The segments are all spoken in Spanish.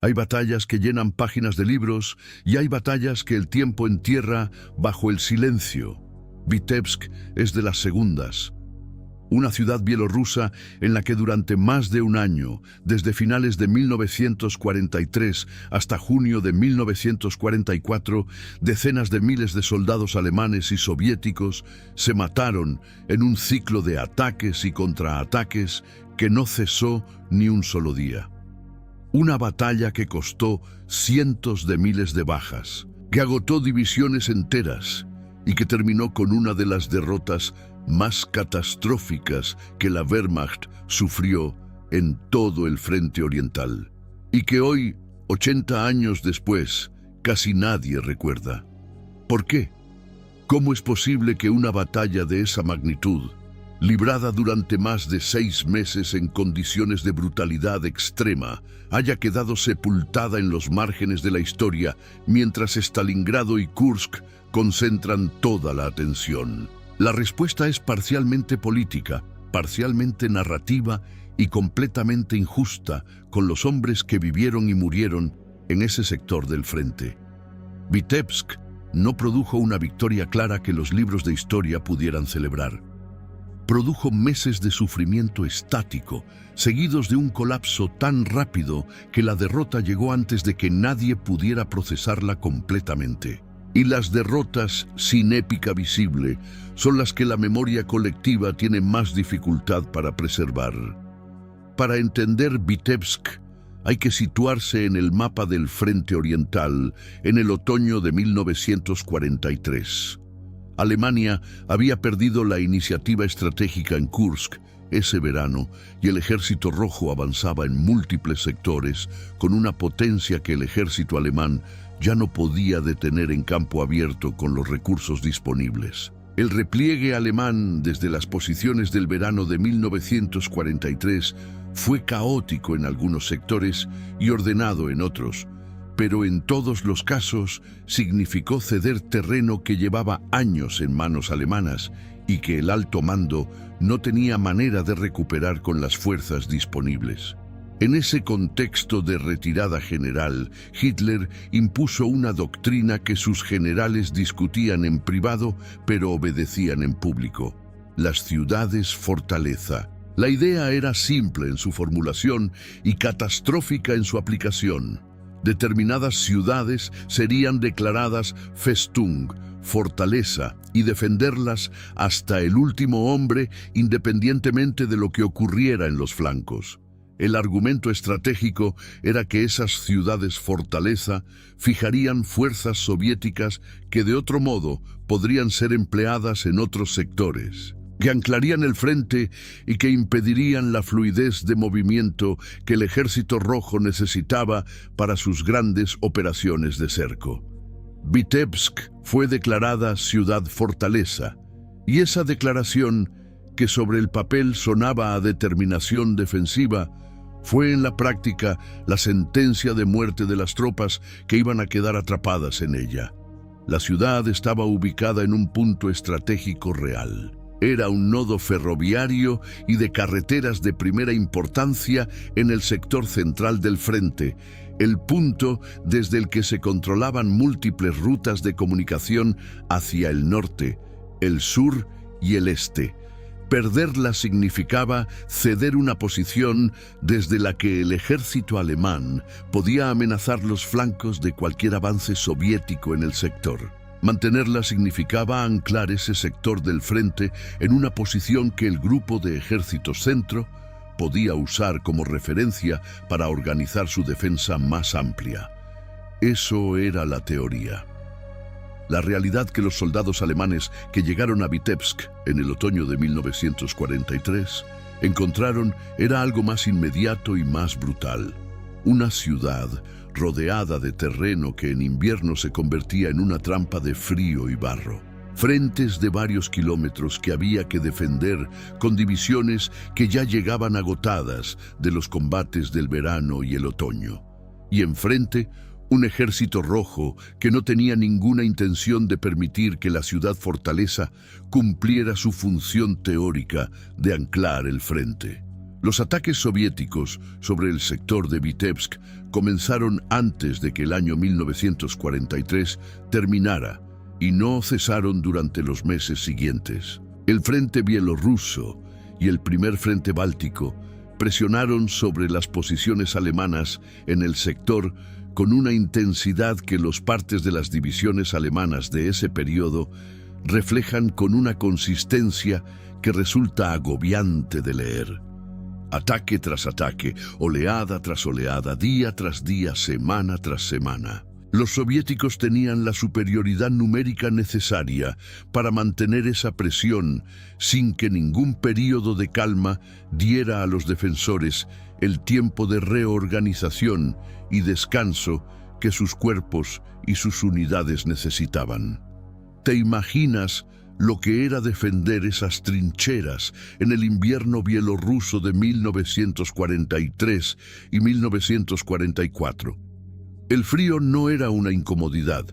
Hay batallas que llenan páginas de libros y hay batallas que el tiempo entierra bajo el silencio. Vitebsk es de las segundas. Una ciudad bielorrusa en la que durante más de un año, desde finales de 1943 hasta junio de 1944, decenas de miles de soldados alemanes y soviéticos se mataron en un ciclo de ataques y contraataques que no cesó ni un solo día. Una batalla que costó cientos de miles de bajas, que agotó divisiones enteras y que terminó con una de las derrotas más catastróficas que la Wehrmacht sufrió en todo el frente oriental, y que hoy, 80 años después, casi nadie recuerda. ¿Por qué? ¿Cómo es posible que una batalla de esa magnitud, librada durante más de 6 meses en condiciones de brutalidad extrema, haya quedado sepultada en los márgenes de la historia, mientras Stalingrado y Kursk concentran toda la atención? La respuesta es parcialmente política, parcialmente narrativa y completamente injusta con los hombres que vivieron y murieron en ese sector del frente. Vitebsk no produjo una victoria clara que los libros de historia pudieran celebrar. Produjo meses de sufrimiento estático, seguidos de un colapso tan rápido que la derrota llegó antes de que nadie pudiera procesarla completamente. Y las derrotas sin épica visible son las que la memoria colectiva tiene más dificultad para preservar. Para entender Vitebsk, hay que situarse en el mapa del frente oriental en el otoño de 1943. Alemania había perdido la iniciativa estratégica en Kursk ese verano y el Ejército Rojo avanzaba en múltiples sectores con una potencia que el ejército alemán ya no podía detener en campo abierto con los recursos disponibles. El repliegue alemán desde las posiciones del verano de 1943 fue caótico en algunos sectores y ordenado en otros, pero en todos los casos significó ceder terreno que llevaba años en manos alemanas y que el alto mando no tenía manera de recuperar con las fuerzas disponibles. En ese contexto de retirada general, Hitler impuso una doctrina que sus generales discutían en privado, pero obedecían en público: las ciudades fortaleza. La idea era simple en su formulación y catastrófica en su aplicación. Determinadas ciudades serían declaradas Festung, fortaleza, y defenderlas hasta el último hombre, independientemente de lo que ocurriera en los flancos. El argumento estratégico era que esas ciudades fortaleza fijarían fuerzas soviéticas que de otro modo podrían ser empleadas en otros sectores, que anclarían el frente y que impedirían la fluidez de movimiento que el Ejército Rojo necesitaba para sus grandes operaciones de cerco. Vitebsk fue declarada ciudad fortaleza, y esa declaración, que sobre el papel sonaba a determinación defensiva, fue en la práctica la sentencia de muerte de las tropas que iban a quedar atrapadas en ella. La ciudad estaba ubicada en un punto estratégico real. Era un nodo ferroviario y de carreteras de primera importancia en el sector central del frente, el punto desde el que se controlaban múltiples rutas de comunicación hacia el norte, el sur y el este. Perderla significaba ceder una posición desde la que el ejército alemán podía amenazar los flancos de cualquier avance soviético en el sector. Mantenerla significaba anclar ese sector del frente en una posición que el grupo de ejército centro podía usar como referencia para organizar su defensa más amplia. Eso era la teoría. La realidad que los soldados alemanes que llegaron a Vitebsk en el otoño de 1943 encontraron era algo más inmediato y más brutal. Una ciudad rodeada de terreno que en invierno se convertía en una trampa de frío y barro. Frentes de varios kilómetros que había que defender con divisiones que ya llegaban agotadas de los combates del verano y el otoño. Y enfrente, un ejército rojo que no tenía ninguna intención de permitir que la ciudad fortaleza cumpliera su función teórica de anclar el frente. Los ataques soviéticos sobre el sector de Vitebsk comenzaron antes de que el año 1943 terminara y no cesaron durante los meses siguientes. El frente bielorruso y el primer frente báltico presionaron sobre las posiciones alemanas en el sector con una intensidad que los partes de las divisiones alemanas de ese periodo reflejan con una consistencia que resulta agobiante de leer. Ataque tras ataque, oleada tras oleada, día tras día, semana tras semana. Los soviéticos tenían la superioridad numérica necesaria para mantener esa presión sin que ningún período de calma diera a los defensores el tiempo de reorganización y descanso que sus cuerpos y sus unidades necesitaban. ¿Te imaginas lo que era defender esas trincheras en el invierno bielorruso de 1943 y 1944? El frío no era una incomodidad,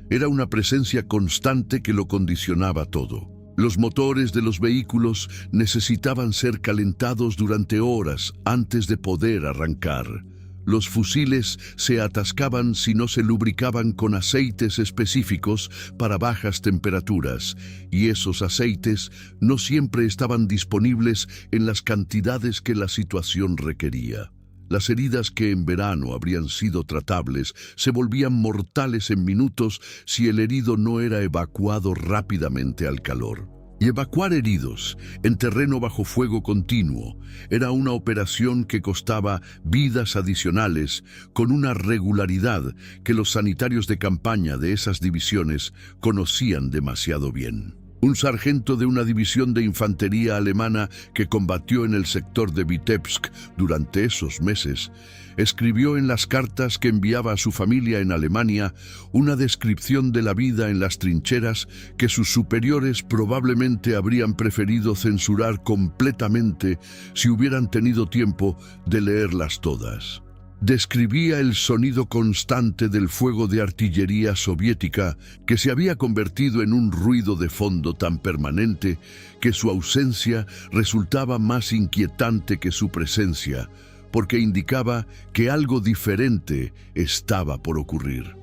era una presencia constante que lo condicionaba todo. Los motores de los vehículos necesitaban ser calentados durante horas antes de poder arrancar. Los fusiles se atascaban si no se lubricaban con aceites específicos para bajas temperaturas, y esos aceites no siempre estaban disponibles en las cantidades que la situación requería. Las heridas que en verano habrían sido tratables se volvían mortales en minutos si el herido no era evacuado rápidamente al calor. Y evacuar heridos en terreno bajo fuego continuo era una operación que costaba vidas adicionales con una regularidad que los sanitarios de campaña de esas divisiones conocían demasiado bien. Un sargento de una división de infantería alemana que combatió en el sector de Vitebsk durante esos meses, escribió en las cartas que enviaba a su familia en Alemania una descripción de la vida en las trincheras que sus superiores probablemente habrían preferido censurar completamente si hubieran tenido tiempo de leerlas todas. Describía el sonido constante del fuego de artillería soviética que se había convertido en un ruido de fondo tan permanente que su ausencia resultaba más inquietante que su presencia, porque indicaba que algo diferente estaba por ocurrir.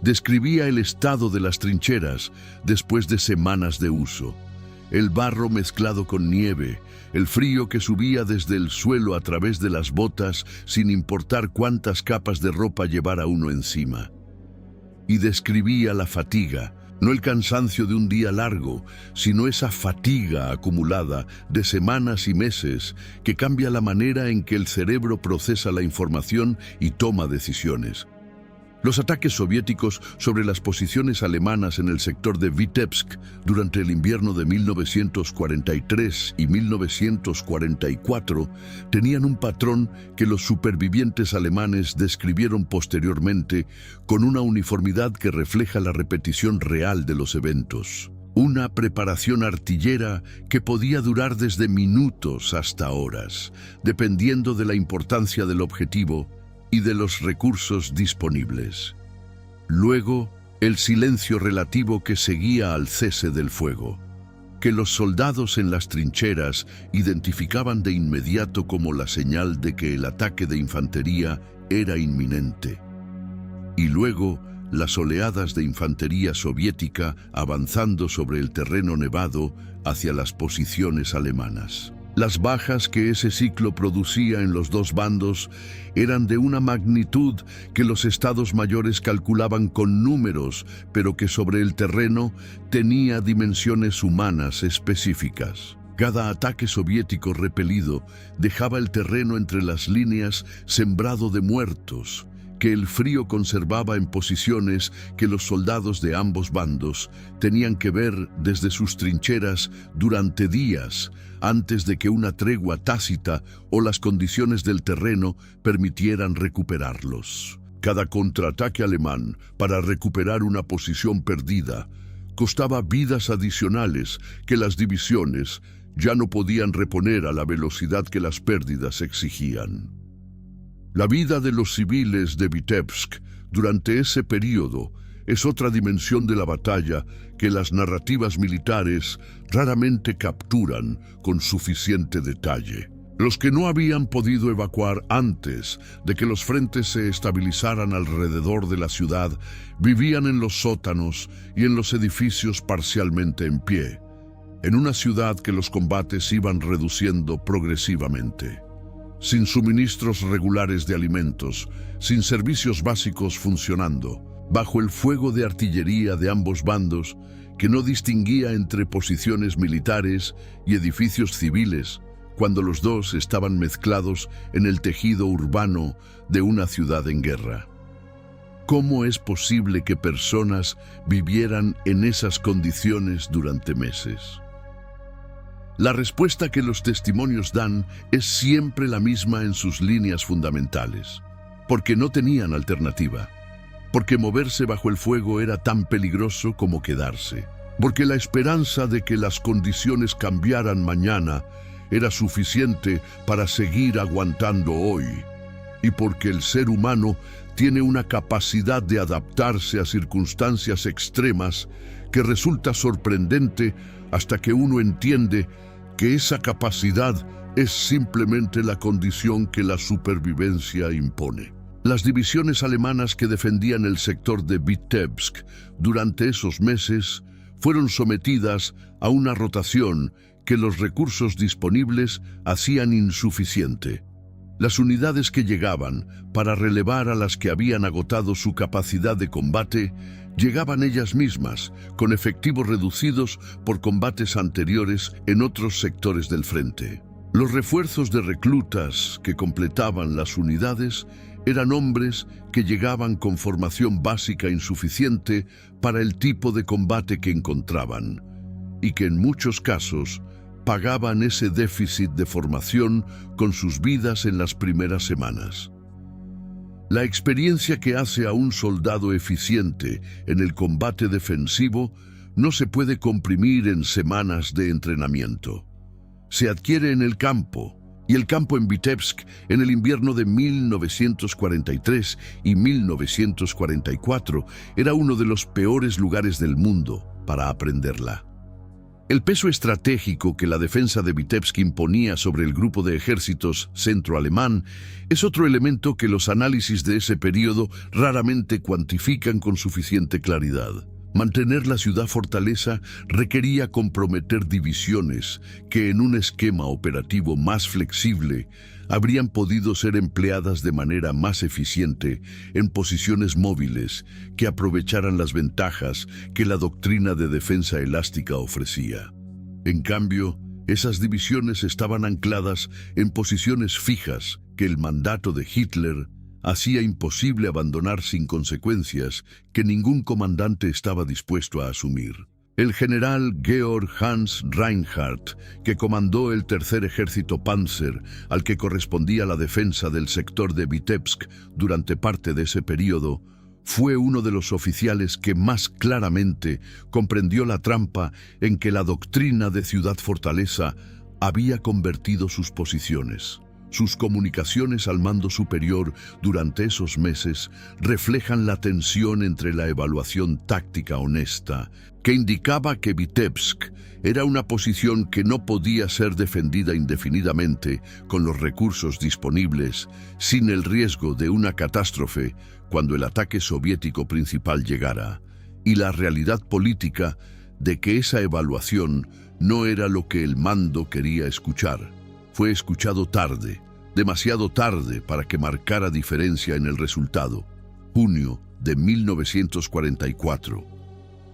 Describía el estado de las trincheras después de semanas de uso. El barro mezclado con nieve, el frío que subía desde el suelo a través de las botas sin importar cuántas capas de ropa llevara uno encima. Y describía la fatiga, no el cansancio de un día largo, sino esa fatiga acumulada de semanas y meses que cambia la manera en que el cerebro procesa la información y toma decisiones. Los ataques soviéticos sobre las posiciones alemanas en el sector de Vitebsk durante el invierno de 1943 y 1944 tenían un patrón que los supervivientes alemanes describieron posteriormente con una uniformidad que refleja la repetición real de los eventos. Una preparación artillera que podía durar desde minutos hasta horas, dependiendo de la importancia del objetivo y de los recursos disponibles. Luego, el silencio relativo que seguía al cese del fuego, que los soldados en las trincheras identificaban de inmediato como la señal de que el ataque de infantería era inminente. Y luego, las oleadas de infantería soviética avanzando sobre el terreno nevado hacia las posiciones alemanas. Las bajas que ese ciclo producía en los dos bandos eran de una magnitud que los estados mayores calculaban con números, pero que sobre el terreno tenía dimensiones humanas específicas. Cada ataque soviético repelido dejaba el terreno entre las líneas sembrado de muertos, que el frío conservaba en posiciones que los soldados de ambos bandos tenían que ver desde sus trincheras durante días, antes de que una tregua tácita o las condiciones del terreno permitieran recuperarlos. Cada contraataque alemán para recuperar una posición perdida costaba vidas adicionales que las divisiones ya no podían reponer a la velocidad que las pérdidas exigían. La vida de los civiles de Vitebsk durante ese período es otra dimensión de la batalla que las narrativas militares raramente capturan con suficiente detalle. Los que no habían podido evacuar antes de que los frentes se estabilizaran alrededor de la ciudad vivían en los sótanos y en los edificios parcialmente en pie, en una ciudad que los combates iban reduciendo progresivamente. Sin suministros regulares de alimentos, sin servicios básicos funcionando, bajo el fuego de artillería de ambos bandos, que no distinguía entre posiciones militares y edificios civiles, cuando los dos estaban mezclados en el tejido urbano de una ciudad en guerra. ¿Cómo es posible que personas vivieran en esas condiciones durante meses? La respuesta que los testimonios dan es siempre la misma en sus líneas fundamentales, porque no tenían alternativa, porque moverse bajo el fuego era tan peligroso como quedarse, porque la esperanza de que las condiciones cambiaran mañana era suficiente para seguir aguantando hoy, y porque el ser humano tiene una capacidad de adaptarse a circunstancias extremas que resulta sorprendente hasta que uno entiende que esa capacidad es simplemente la condición que la supervivencia impone. Las divisiones alemanas que defendían el sector de Vitebsk durante esos meses fueron sometidas a una rotación que los recursos disponibles hacían insuficiente. Las unidades que llegaban para relevar a las que habían agotado su capacidad de combate, llegaban ellas mismas, con efectivos reducidos por combates anteriores en otros sectores del frente. Los refuerzos de reclutas que completaban las unidades eran hombres que llegaban con formación básica insuficiente para el tipo de combate que encontraban, y que en muchos casos pagaban ese déficit de formación con sus vidas en las primeras semanas. La experiencia que hace a un soldado eficiente en el combate defensivo no se puede comprimir en semanas de entrenamiento. Se adquiere en el campo, y el campo en Vitebsk en el invierno de 1943 y 1944 era uno de los peores lugares del mundo para aprenderla. El peso estratégico que la defensa de Vitebsk imponía sobre el grupo de ejércitos centroalemán es otro elemento que los análisis de ese periodo raramente cuantifican con suficiente claridad. Mantener la ciudad fortaleza requería comprometer divisiones que en un esquema operativo más flexible habrían podido ser empleadas de manera más eficiente en posiciones móviles que aprovecharan las ventajas que la doctrina de defensa elástica ofrecía. En cambio, esas divisiones estaban ancladas en posiciones fijas que el mandato de Hitler hacía imposible abandonar sin consecuencias que ningún comandante estaba dispuesto a asumir. El general Georg Hans Reinhardt, que comandó el tercer ejército Panzer, al que correspondía la defensa del sector de Vitebsk durante parte de ese periodo, fue uno de los oficiales que más claramente comprendió la trampa en que la doctrina de Ciudad Fortaleza había convertido sus posiciones. Sus comunicaciones al mando superior durante esos meses reflejan la tensión entre la evaluación táctica honesta, que indicaba que Vitebsk era una posición que no podía ser defendida indefinidamente con los recursos disponibles, sin el riesgo de una catástrofe cuando el ataque soviético principal llegara, y la realidad política de que esa evaluación no era lo que el mando quería escuchar. Fue escuchado tarde, demasiado tarde para que marcara diferencia en el resultado. Junio de 1944.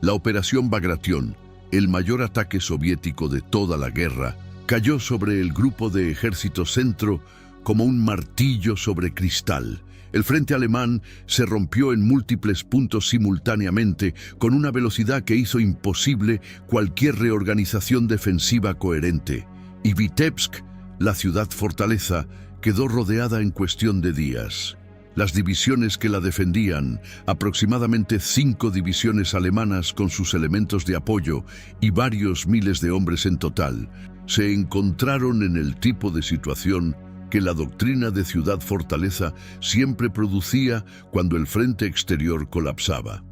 La Operación Bagration, el mayor ataque soviético de toda la guerra, cayó sobre el grupo de ejército centro como un martillo sobre cristal. El frente alemán se rompió en múltiples puntos simultáneamente con una velocidad que hizo imposible cualquier reorganización defensiva coherente. Y Vitebsk, la ciudad fortaleza, quedó rodeada en cuestión de días. Las divisiones que la defendían, aproximadamente 5 divisiones alemanas con sus elementos de apoyo y varios miles de hombres en total, se encontraron en el tipo de situación que la doctrina de Ciudad Fortaleza siempre producía cuando el frente exterior colapsaba.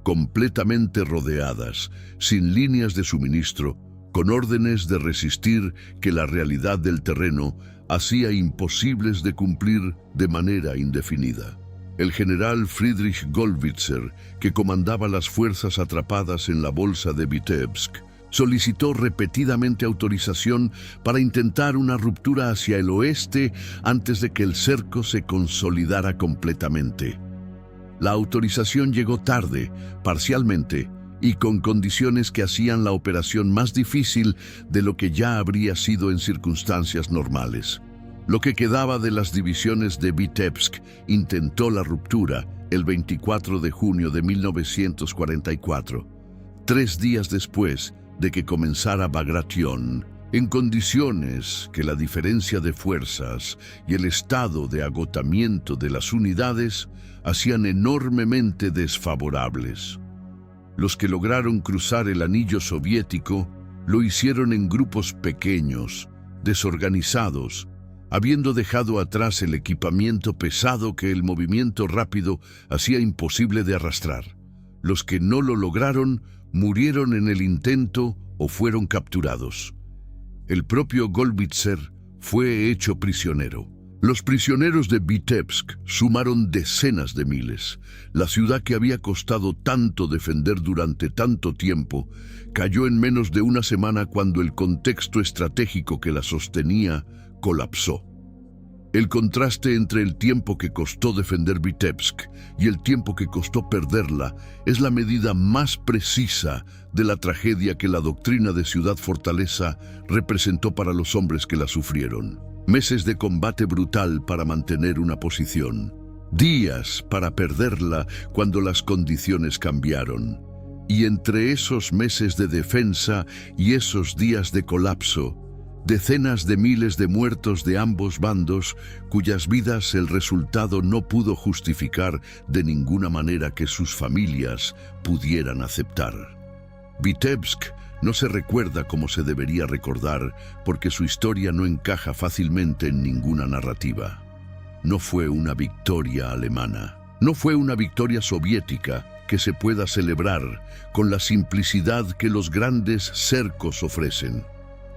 Completamente rodeadas, sin líneas de suministro, con órdenes de resistir que la realidad del terreno hacía imposibles de cumplir de manera indefinida. El general Friedrich Gollwitzer, que comandaba las fuerzas atrapadas en la bolsa de Vitebsk, solicitó repetidamente autorización para intentar una ruptura hacia el oeste antes de que el cerco se consolidara completamente. La autorización llegó tarde, parcialmente, y con condiciones que hacían la operación más difícil de lo que ya habría sido en circunstancias normales. Lo que quedaba de las divisiones de Vitebsk intentó la ruptura el 24 de junio de 1944, 3 días después de que comenzara Bagration, en condiciones que la diferencia de fuerzas y el estado de agotamiento de las unidades hacían enormemente desfavorables. Los que lograron cruzar el anillo soviético lo hicieron en grupos pequeños, desorganizados, habiendo dejado atrás el equipamiento pesado que el movimiento rápido hacía imposible de arrastrar. Los que no lo lograron murieron en el intento o fueron capturados. El propio Gollwitzer fue hecho prisionero. Los prisioneros de Vitebsk sumaron decenas de miles. La ciudad que había costado tanto defender durante tanto tiempo cayó en menos de una semana cuando el contexto estratégico que la sostenía colapsó. El contraste entre el tiempo que costó defender Vitebsk y el tiempo que costó perderla es la medida más precisa de la tragedia que la doctrina de ciudad-fortaleza representó para los hombres que la sufrieron. Meses de combate brutal para mantener una posición. Días para perderla cuando las condiciones cambiaron. Y entre esos meses de defensa y esos días de colapso, decenas de miles de muertos de ambos bandos, cuyas vidas el resultado no pudo justificar de ninguna manera que sus familias pudieran aceptar. Vitebsk no se recuerda como se debería recordar porque su historia no encaja fácilmente en ninguna narrativa. No fue una victoria alemana, no fue una victoria soviética que se pueda celebrar con la simplicidad que los grandes cercos ofrecen.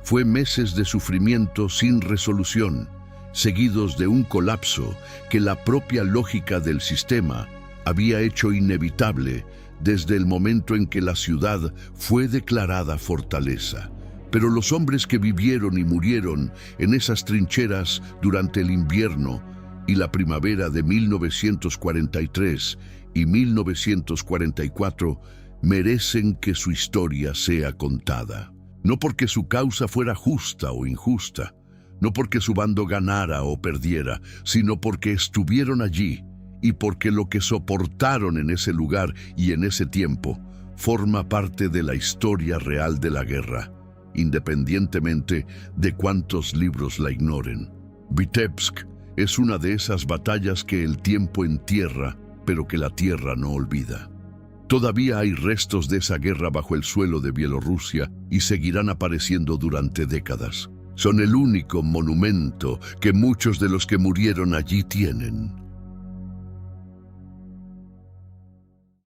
Fue meses de sufrimiento sin resolución, seguidos de un colapso que la propia lógica del sistema había hecho inevitable desde el momento en que la ciudad fue declarada fortaleza. Pero los hombres que vivieron y murieron en esas trincheras durante el invierno y la primavera de 1943 y 1944 merecen que su historia sea contada. No porque su causa fuera justa o injusta, no porque su bando ganara o perdiera, sino porque estuvieron allí y porque lo que soportaron en ese lugar y en ese tiempo forma parte de la historia real de la guerra, independientemente de cuántos libros la ignoren. Vitebsk es una de esas batallas que el tiempo entierra, pero que la tierra no olvida. Todavía hay restos de esa guerra bajo el suelo de Bielorrusia y seguirán apareciendo durante décadas. Son el único monumento que muchos de los que murieron allí tienen.